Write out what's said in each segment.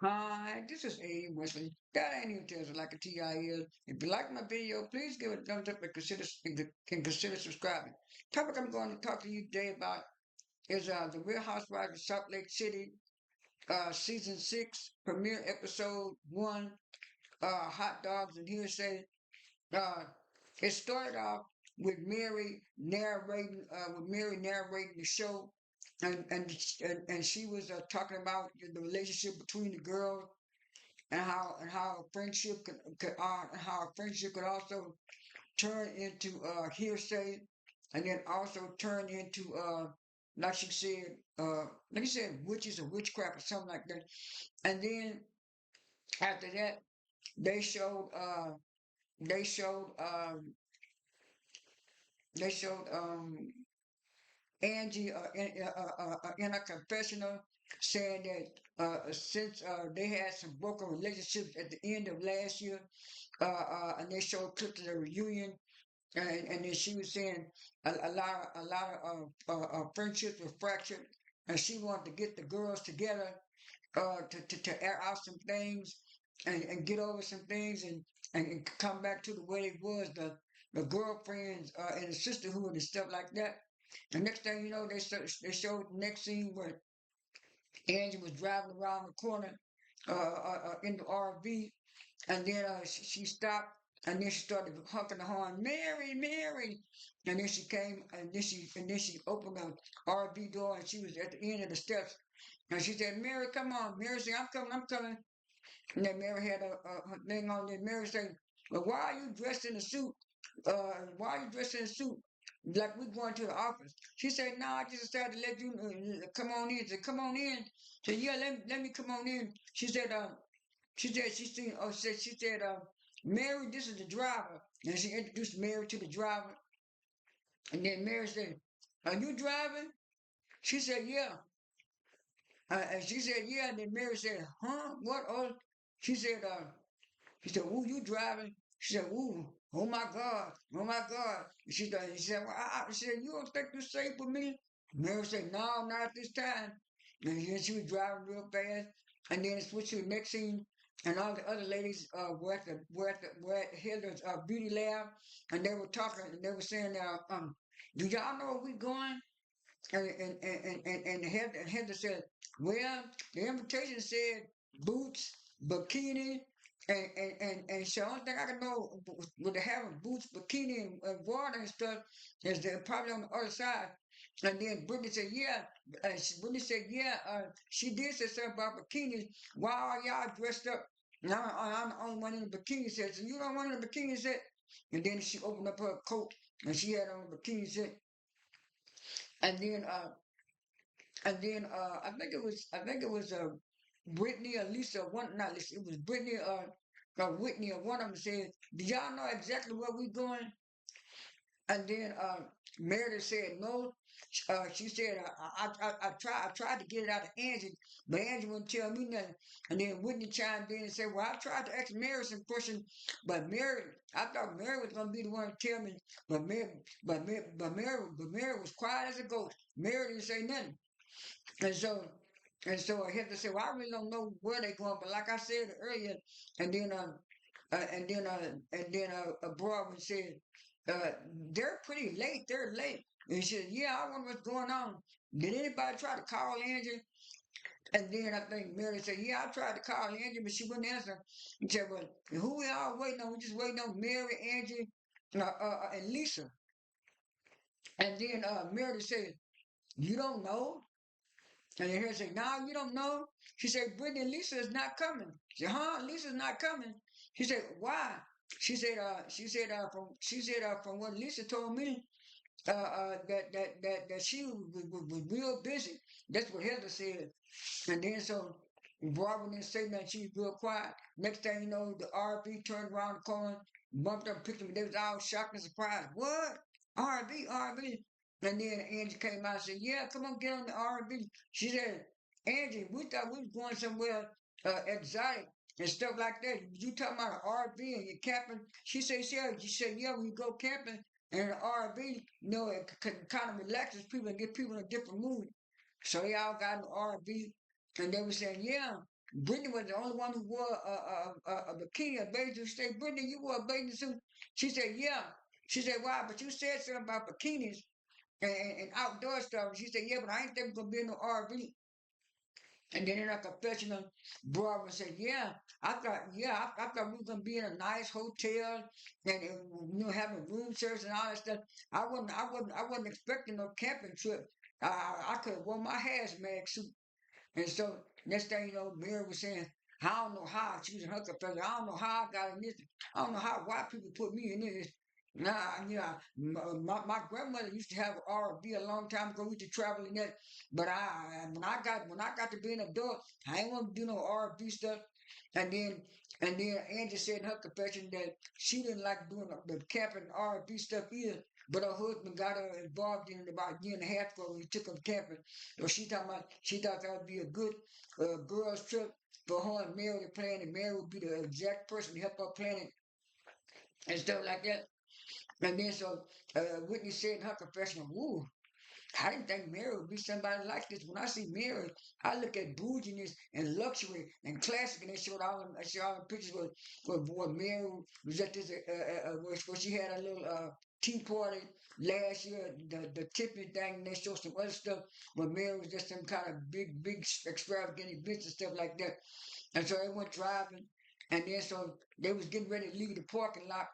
Hi, this is A. Wesley. That ain't even tells it like a TI is. If you like my video, please give it a thumbs up and consider subscribing. Topic I'm going to talk to you today about is the Real Housewives of Salt Lake City, season 6, premiere episode 1, Hot Dogs and Hearsay. Uh, it started off with Mary narrating the show, and she was talking about the relationship between the girls and how a friendship how a friendship could also turn into hearsay, and then also turn into like she said like you said witches or witchcraft or something like that. And then after that they showed uh they showed um they showed Angie in a confessional saying that since they had some broken relationships at the end of last year, and they showed clips of the reunion, and then she was saying a lot of friendships were fractured, and she wanted to get the girls together to air out some things and get over some things and come back to the way it was, the girlfriends and the sisterhood and stuff like that. The next thing you know, they showed the next scene where Angie was driving around the corner in the RV, and then she stopped, and then she started honking the horn, Mary, Mary, and then she came, and then she opened the RV door, and she was at the end of the steps, and she said, Mary, come on. Mary said, I'm coming, I'm coming. And then Mary had her thing on there. Mary said, well, why are you dressed in a suit? Why are you dressed in a suit? Like we going to the office. She said, no, I just decided to let you come on in. She said, come on in. She said, yeah, let me come on in. She said, Mary, this is the driver. And she introduced Mary to the driver. And then Mary said, are you driving? She said, yeah. And she said, yeah. And then Mary said, huh? What? Oh, she said, she said, ooh, you driving? She said, ooh, oh my God, oh my God. She said, well, she said, you don't think you're safe with me? Mary said, no, not at this time. And then she was driving real fast. And then it switched to the next scene. And all the other ladies were at Hilda's beauty lab, and they were talking, and they were saying, do y'all know where we going? And Heather said, well, the invitation said boots, bikini, and so the only thing I can know with having boots, bikini, and water and stuff is they're probably on the other side. And then Britney said, yeah. Britney said, yeah, she did say something about bikinis. Why are y'all dressed up? And I'm the only one in the bikini set. So you don't want in the bikini set? And then she opened up her coat and she had on a bikini set. And then I think it was Britney or Lisa, one not Lisa, it was Britney or Whitney or one of them said, do y'all know exactly where we going? And then Meredith said no. She said I tried to get it out of Angie, but Angie wouldn't tell me nothing. And then Whitney chimed in and said, well, I tried to ask Mary some questions, but I thought Mary was gonna be the one to tell me, but Mary was quiet as a ghost. Mary didn't say nothing. And so I had to say, well, I really don't know where they're going, but like I said earlier, and then Broadway said, uh, they're pretty late. They're late. And she said, yeah, I wonder what's going on. Did anybody try to call Angie? And then I think Mary said, yeah, I tried to call Angie, but she wouldn't answer. He said, well, who we all waiting on? We just waiting on Mary, Angie, and Lisa. And then Mary said, you don't know? And then her said, no, you don't know. She said, Brittany, Lisa is not coming. She said, huh? Lisa's not coming. She said, why? She said, from what Lisa told me, that she was real busy. That's what Heather said. And then so Barbara didn't say nothing. She was real quiet. Next thing you know, the RV turned around the corner, bumped up, picked them. They was all shocked and surprised. What? RV, RV. And then Angie came out and said, yeah, come on, get on the RV. She said, Angie, we thought we was going somewhere exotic and stuff like that. You talking about an RV and you're camping? She said, yeah, we go camping and an RV, you know, it kind of relaxes people and get people in a different mood. So they all got in the RV and they were saying, yeah. Britni was the only one who wore a bikini, a bathing suit. She said, Britni, you wore a bathing suit? She said, yeah. She said, why? But you said something about bikinis and outdoor stuff. She said, yeah, but I ain't think we're going to be in no RV. And then in a confessional, Barbara said, "Yeah, I thought we were gonna be in a nice hotel and having room service and all that stuff. I wasn't expecting no camping trip. I could have worn my hazmat suit." And so next thing you know, Mary was saying, "I don't know how she was in her confession. I don't know how I got in this. I don't know how white people put me in this." Nah, my grandmother used to have an RV a long time ago. We used to travel in that, but when I got to be an adult, I ain't want to do no RV stuff. And then Angie said in her confession that she didn't like doing the camping RV stuff either. But her husband got her involved in it about a year and a half ago when he took them camping. So she thought that would be a good girls trip for her and Mary to plan, and Mary would be the exact person to help her plan it and stuff like that. And then so Whitney said in her confession, "Ooh, I didn't think Mary would be somebody like this. When I see Mary, I look at bouginess and luxury and classic, and they showed all the pictures where Mary was at this, where she had a little tea party last year, the Tiffany thing, and they showed some other stuff where Mary was just some kind of big extravagant events and stuff like that. And so they went driving, and then so they was getting ready to leave the parking lot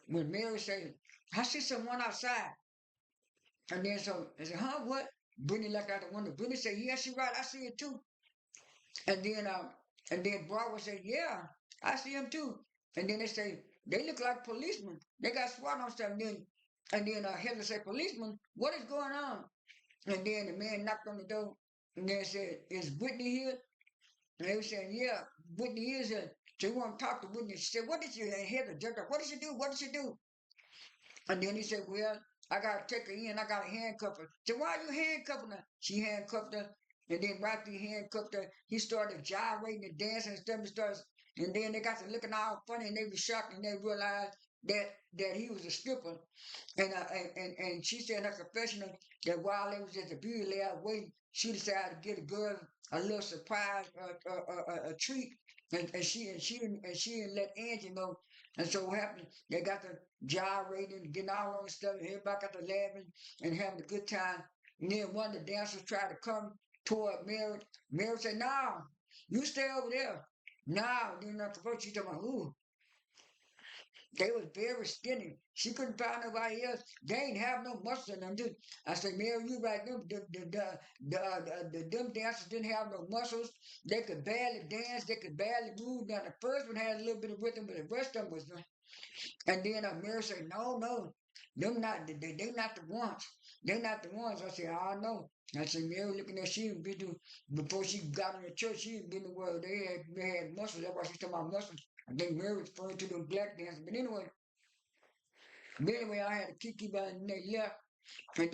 when Mary said, "I see someone outside." And then so I said, "Huh, what?" Brittany looked out the window. Brittany said, "Yeah, she right. I see it too." And then Barbara said, "Yeah, I see him too." And then they say, "They look like policemen. They got SWAT on stuff." And then Heather said, "Policemen, what is going on?" And then the man knocked on the door and then said, "Is Brittany here?" And they were saying, "Yeah, Brittany is here." So we want to talk to Brittany. She said, "What did you?" And Heather jumped up. "What did she do? What did she do?" And then he said, "Well, I gotta take her in. I gotta handcuff her." So why are you handcuffing her? She handcuffed her, and then right after he handcuffed her, he started gyrating and dancing and stuff. And then they got to looking all funny, and they were shocked, and they realized that he was a stripper. And she said in her confessional that while they was at the beauty lab waiting, she decided to get a girl a little surprise, a treat, and she didn't let Angie know. And so what happened? They got to gyrating, getting all on stuff, and everybody got to laughing and having a good time. And then one of the dancers tried to come toward Mary. Mary said, "No, you stay over there." No, then after first she talking about, "Ooh, they was very skinny. She couldn't find nobody else. They ain't have no muscle in them." Dude. I said, "Mary, you right. Them dancers didn't have no muscles. They could barely dance. They could barely move. Now the first one had a little bit of rhythm, but the rest of them was." And then Mary said, "No, no, them not. They not the ones. They not the ones." I said, "I know." I said, "Mary, looking at she had been to before she got in the church. She had been to where they had muscles. That's why she's talking about muscles." I think Mary was referring to them black dancers. But anyway, I had to kick you by and they left. And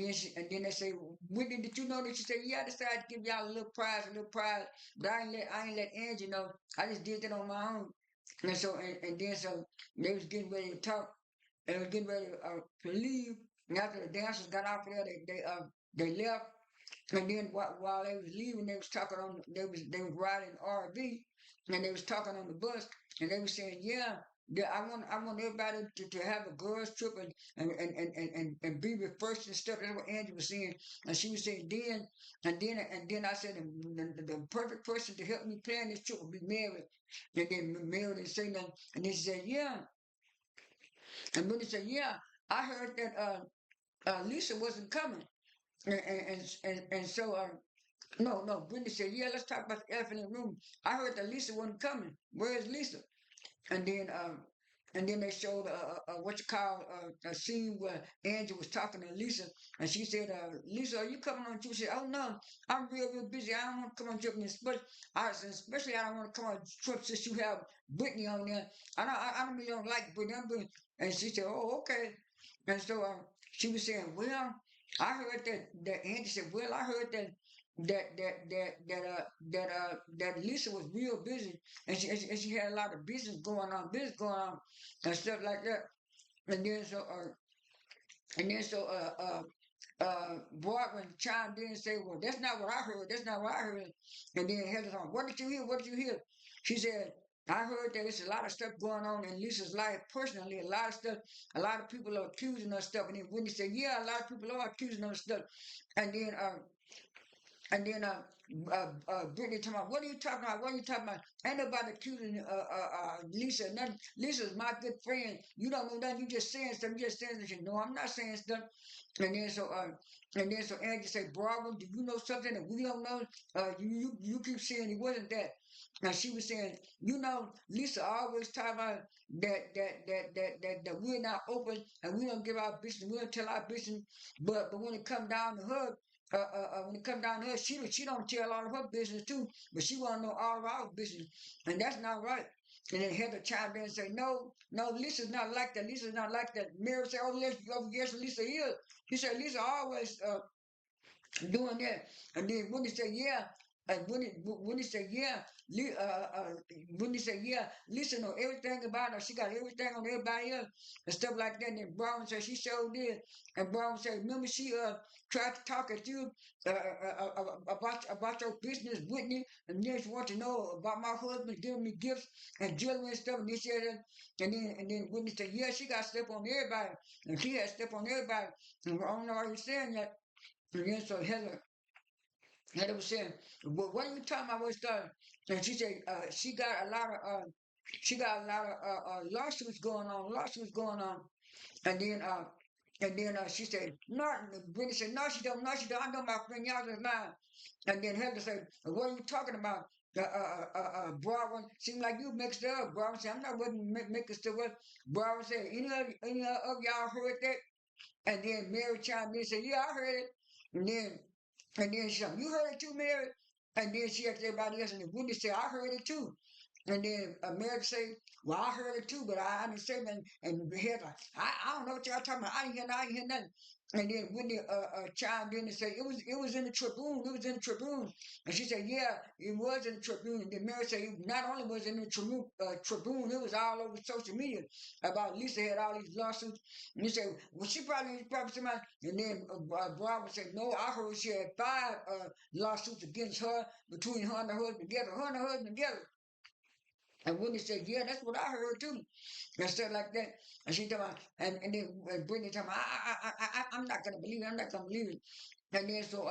then they say, "Whitney, did you know that?" She said, "Yeah, I decided to give y'all a little prize, but I ain't let Angie know. I just did that on my own." And then so they was getting ready to talk and was getting ready to leave. And after the dancers got off there, they left. And then while they was leaving, they was talking on they was riding RV, and they was talking on the bus, and they was saying, "Yeah, yeah, I want everybody to have a girls trip and be refreshed and stuff." That's what Angie was saying, and she was saying then I said the perfect person to help me plan this trip would be Mary. And then Mary didn't say nothing, and then she said, "Yeah," and then she said, "Yeah, I heard that Lisa wasn't coming." And so no, Brittany said, "Yeah, let's talk about the elephant in the room. I heard that Lisa wasn't coming. Where is Lisa?" And then they showed what you call a scene where Angie was talking to Lisa, and she said, "Lisa, are you coming on trip?" She said, "Oh no, I'm real busy. I don't want to come on trip, and especially I don't want to come on trip since you have Brittany on there. I don't really don't like Brittany." And she said, "Oh, okay." And so she was saying, "Well, I heard that Angie said, well, I heard that Lisa was real busy, and she had a lot of business going on, and stuff like that." And then so Barbara chimed in and said, "Well, that's not what I heard. That's not what I heard." And then Heather's on, "What did you hear? What did you hear?" She said, "I heard that there's a lot of stuff going on in Lisa's life personally. A lot of stuff. A lot of people are accusing her of stuff." And then Whitney said, "Yeah, a lot of people are accusing her of stuff." And then Brittany talking about, "What are you talking about? What are you talking about? Ain't nobody accusing Lisa. Nothing. Lisa's my good friend. You don't know nothing. You just saying stuff. You just saying stuff." She said, "No, I'm not saying stuff." And then so Angie said, "Barbara, do you know something that we don't know? You keep saying it wasn't that." And she was saying, Lisa always talk about that we're not open and we don't give our business, we don't tell our business. But when it come down to her, when it come down to her, she don't tell all of her business too, but she want to know all of our business, and that's not right." And then Heather chimed in and said, "No, no, Lisa's not like that. Lisa's not like that." Mary said, yes, Lisa is." He said, "Lisa always doing that." And then when he said, "Yeah," and when he said, "Yeah," when he said, "Yeah," Lisa know everything about her. She got everything on everybody else and stuff like that. And then Brown said she sure did. And Brown said, "Remember she tried to talk at you about your business, Whitney, and then she wanted to know about my husband giving me gifts and jewelry and stuff." And he said, and then Whitney said, "Yeah, she got step on everybody, and she had step on everybody." And I don't know what he's saying yet. And then so Heather was saying, "Well, what are you talking about? What's done?" And she said, she got a lot of lawsuits going on." And then she said, "No." Brittany said, "No, she don't. No, she don't. I know my friend, y'all just lying." And then Heather said, "What are you talking about?" Barbara seemed like you mixed it up. Barbara said, "I'm not making stuff up." Barbara said, any of y'all heard that?" And then Mary chimed in and said, "Yeah, I heard it." And then she said, "You heard it too, Mary?" And then she asked everybody else, and Wendy said, "I heard it too." And then Mary said, "Well, I heard it too, but I didn't say nothing." And the head like, I don't know what y'all talking about. I didn't hear nothing." And then Wendy chimed in and said, "It was in the Tribune. It was in the Tribune." And she said, "Yeah, it was in the Tribune." And then Mary said, "Not only was it in the Tribune, it was all over social media about Lisa had all these lawsuits." And you say, "Well, she probably somebody." And then Barbara said, "No, I heard she had five lawsuits against her between her and her husband together. Her and her husband together." And Whitney said, "Yeah, that's what I heard too," and stuff like that. And she told me, and then Brittany told me, I'm not gonna believe it. I'm not gonna believe it." And then so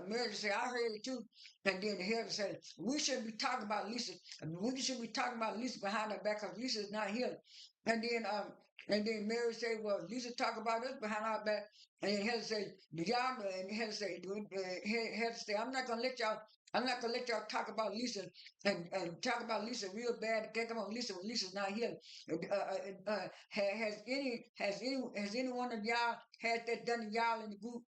Mary said, "I heard it too." And then the head said, "We shouldn't be talking about Lisa. We should be talking about Lisa behind her back because Lisa's not here." And then Mary said, "Well, Lisa talk about us behind our back." And then Heather said, "Do y'all know?" And Heather said, I'm not gonna let y'all talk about Lisa and talk about Lisa real bad. Think about Lisa when Lisa's not here. Has any one of y'all had that done to y'all in the group?"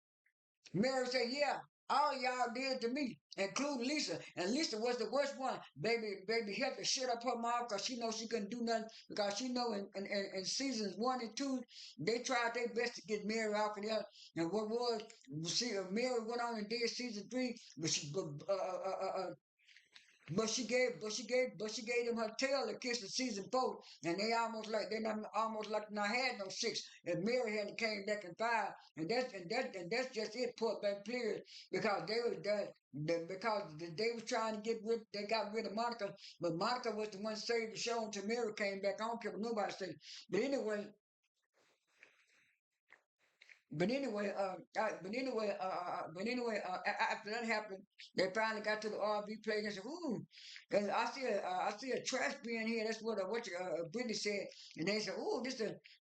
Mary said, "Yeah, all y'all did to me, including Lisa. And Lisa was the worst one. Baby had to shut up her mouth because she knows she couldn't do nothing. Because she know in seasons 1 and 2, they tried their best to get Mary off of there. And what was, Mary went on and did season 3, but she gave them her tail to kiss in season 4, and almost like not had no 6. And Mary hadn't came back in 5, and that's just it. Put back period, because they was trying to they got rid of Monica, but Monica was the one saved the show until Mary came back. I don't care what nobody said. But anyway, after that happened, they finally got to the RV place and said, "Ooh, and I see a trash bin here." That's what Britney said. And they said, "Ooh,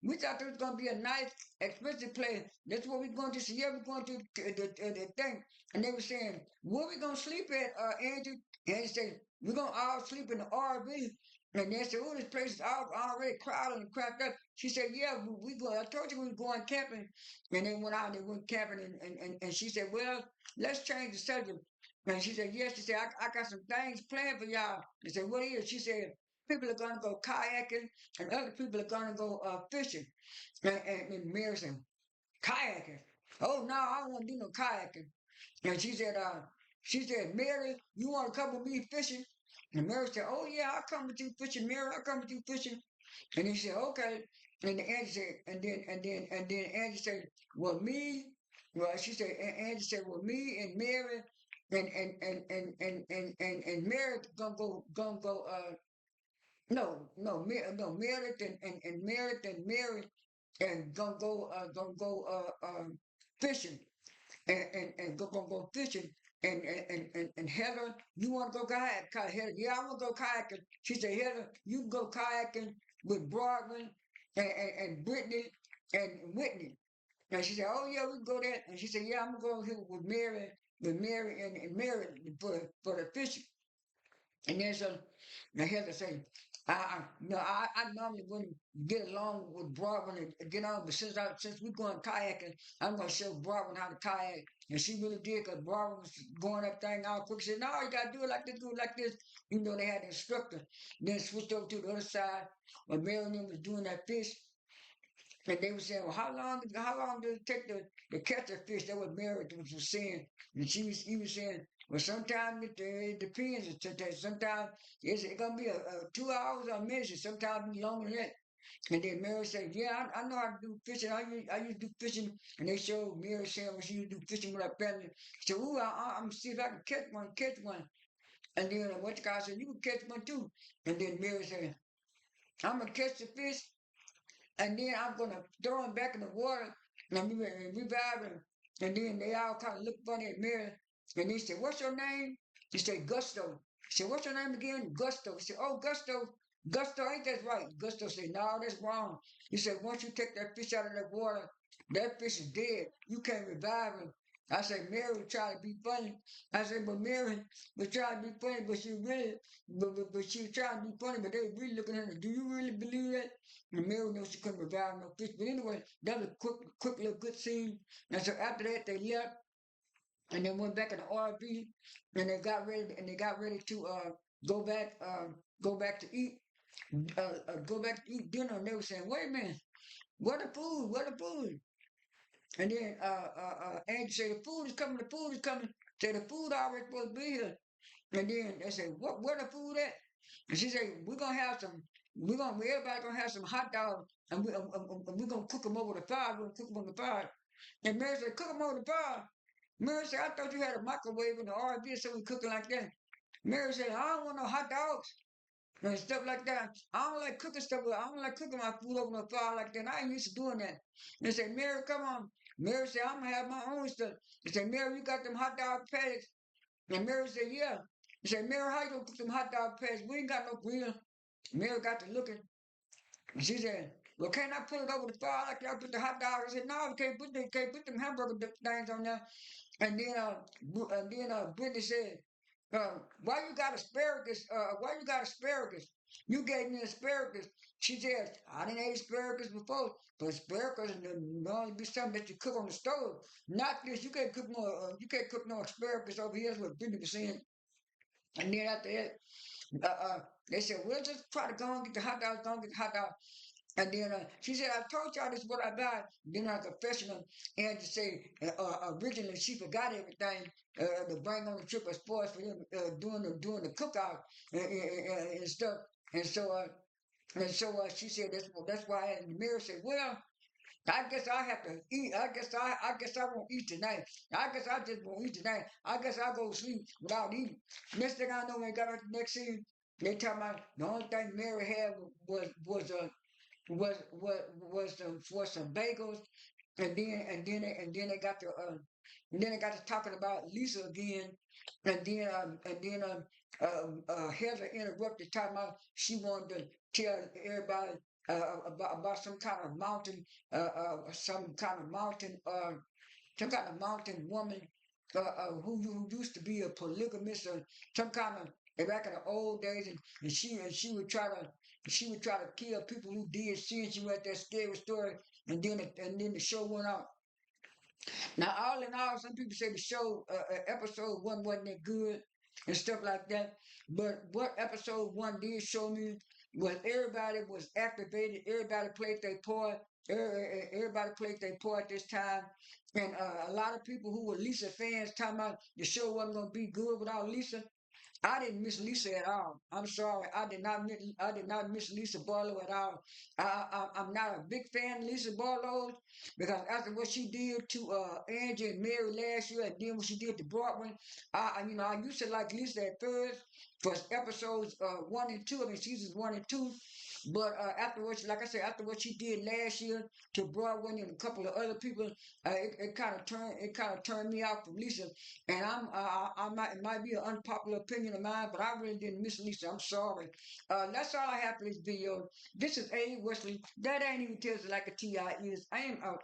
we thought this was gonna be a nice, expensive place. That's what we're going to see. Yeah, we're going to the thing." And they were saying, "Where we gonna sleep at, Angie?" And they said, "We're gonna all sleep in the RV." And they said, "Oh, this place is already crowded and cracked up." She said, "Yeah, we go. I told you we were going camping." And they went out and they went camping, and she said, "Well, let's change the subject." And she said, "Yes." She said, I got some things planned for y'all." They said, "What is?" She said, "People are going to go kayaking and other people are going to go fishing." And Mary said, "Kayaking? Oh, no, I don't want to do no kayaking." And she said, "Mary, you want to come with me fishing?" And Mary said, "Oh, yeah, I'll come with you fishing, Mary. I'll come with you fishing." And he said, "Okay." And Angie said, and then Angie said, "Well, me Well, she said, Angie said, well, me and Mary and Mary gonna go no Meredith and Meredith and Mary and gonna go fishing and go fishing and Heather, you want to go kayak? Heather, yeah, I want to go kayaking. She said, Heather, you can go kayaking with Broadway and Brittany and Whitney. And she said, oh yeah, we can go there. And she said, yeah, I'm gonna go here with Mary and Mary for the fishing. And then so now here's the thing. I normally wouldn't get along with Barbara and get on, but since we're going kayaking, I'm gonna show Barbara how to kayak. And she really did because Barbara was going up thing all quick. She said, no, you gotta do it like this, do it like this. You know they had the instructor. Then switched over to the other side when Mary and them was doing that fish. And they were saying, well, how long does it take to catch a fish? That was Mary was saying. And he was saying, well, sometimes it depends. Sometimes it's going to be a 2 hours or a minute. Sometimes it's longer than that. And then Mary said, yeah, I know how to do fishing. I used to do fishing. And they showed Mary saying when she used to do fishing with her family. She said, ooh, I'm going to see if I can catch one. And then what the guy said, you can catch one too. And then Mary said, I'm going to catch the fish and then I'm gonna throw him back in the water and revive him. And then they all kind of look funny at me. And he said, what's your name? He said, Gusto. He said, what's your name again? Gusto. He said, oh, Gusto. Gusto, ain't that right? Gusto said, no, that's wrong. He said, once you take that fish out of that water, that fish is dead. You can't revive him. I said, Mary was trying to be funny. I said, but Mary was trying to be funny, but she really, but she was trying to be funny, but they were really looking at her. Do you really believe that? And Mary knows she couldn't revive no fish. But anyway, that was a quick little good scene. And so after that, they left and they went back in the RV and they got ready to go back go back to eat go back to eat dinner. And they were saying, wait a minute, where the food? Where the food? And then Angie said, the food is coming, the food is coming. Said the food already supposed to be here. And then they said, where the food at? And she said, everybody gonna have some hot dogs, and we're gonna cook them over the fire. We're gonna cook them on the fire. And Mary said, cook them over the fire. Mary said, I thought you had a microwave in the RV, so we cooking like that. Mary said, I don't want no hot dogs and stuff like that. I don't like cooking stuff. I don't like cooking my food over the fire like that. I ain't used to doing that. And they said, Mary, come on. Mary said, I'm gonna have my own stuff. They said, Mary, you got them hot dog patties? And Mary said, yeah. He said, Mary, how you gonna cook some hot dog patties? We ain't got no grill. Mary got to looking. And she said, well, can't I put it over the fire like y'all put the hot dog? I said, no, you can't put them hamburger things on there. And then Britni said, why you got asparagus? Why you got asparagus? You gave me asparagus. She said, I didn't eat asparagus before, but asparagus normally be something that you cook on the stove. Not this. You can't cook no asparagus over here. Is what Britni was saying. And then after that, they said, we'll just try to go and get the hot dogs, go and get the hot dogs. And then she said, I told y'all this is what I got. Then I confessional and to say, originally she forgot everything to bring on the trip as far as for them doing the cookout and stuff. And so she said that's why. And the mirror said, well, I guess I have to eat. I guess I won't eat tonight. I guess I just won't eat tonight. I guess I'll go to sleep without eating. Next thing I know, when I got out the next scene, they tell me the only thing Mary had was some bagels, and then they got to talking about Lisa again, and then Heather interrupted talking about she wanted to tell everybody about some kind of mountain woman who used to be a polygamist or some kind of back in the old days, and she would try to kill people who did sin. She read that scary story, and then the show went out. Now, all in all, some people say the show episode one wasn't that good and stuff like that. But what episode one did show me was everybody was activated. Everybody played their part. Everybody played their part this time. And a lot of people who were Lisa fans talking about the show wasn't going to be good without Lisa. I didn't miss Lisa at all. I'm sorry. I did not miss Lisa Barlow at all. I'm not a big fan of Lisa Barlow because after what she did to Angie and Mary last year, and then what she did to Broadway, I used to like Lisa at first for episodes 1 and 2. I mean, seasons 1 and 2. But afterwards, like I said, after what she did last year to Broadway and a couple of other people, it kind of turned me out from Lisa. And I might, it might be an unpopular opinion of mine, but I really didn't miss Lisa. I'm sorry. That's all I have for this video. This is A. Wesley. That ain't even tells it like a T.I. is. I am out.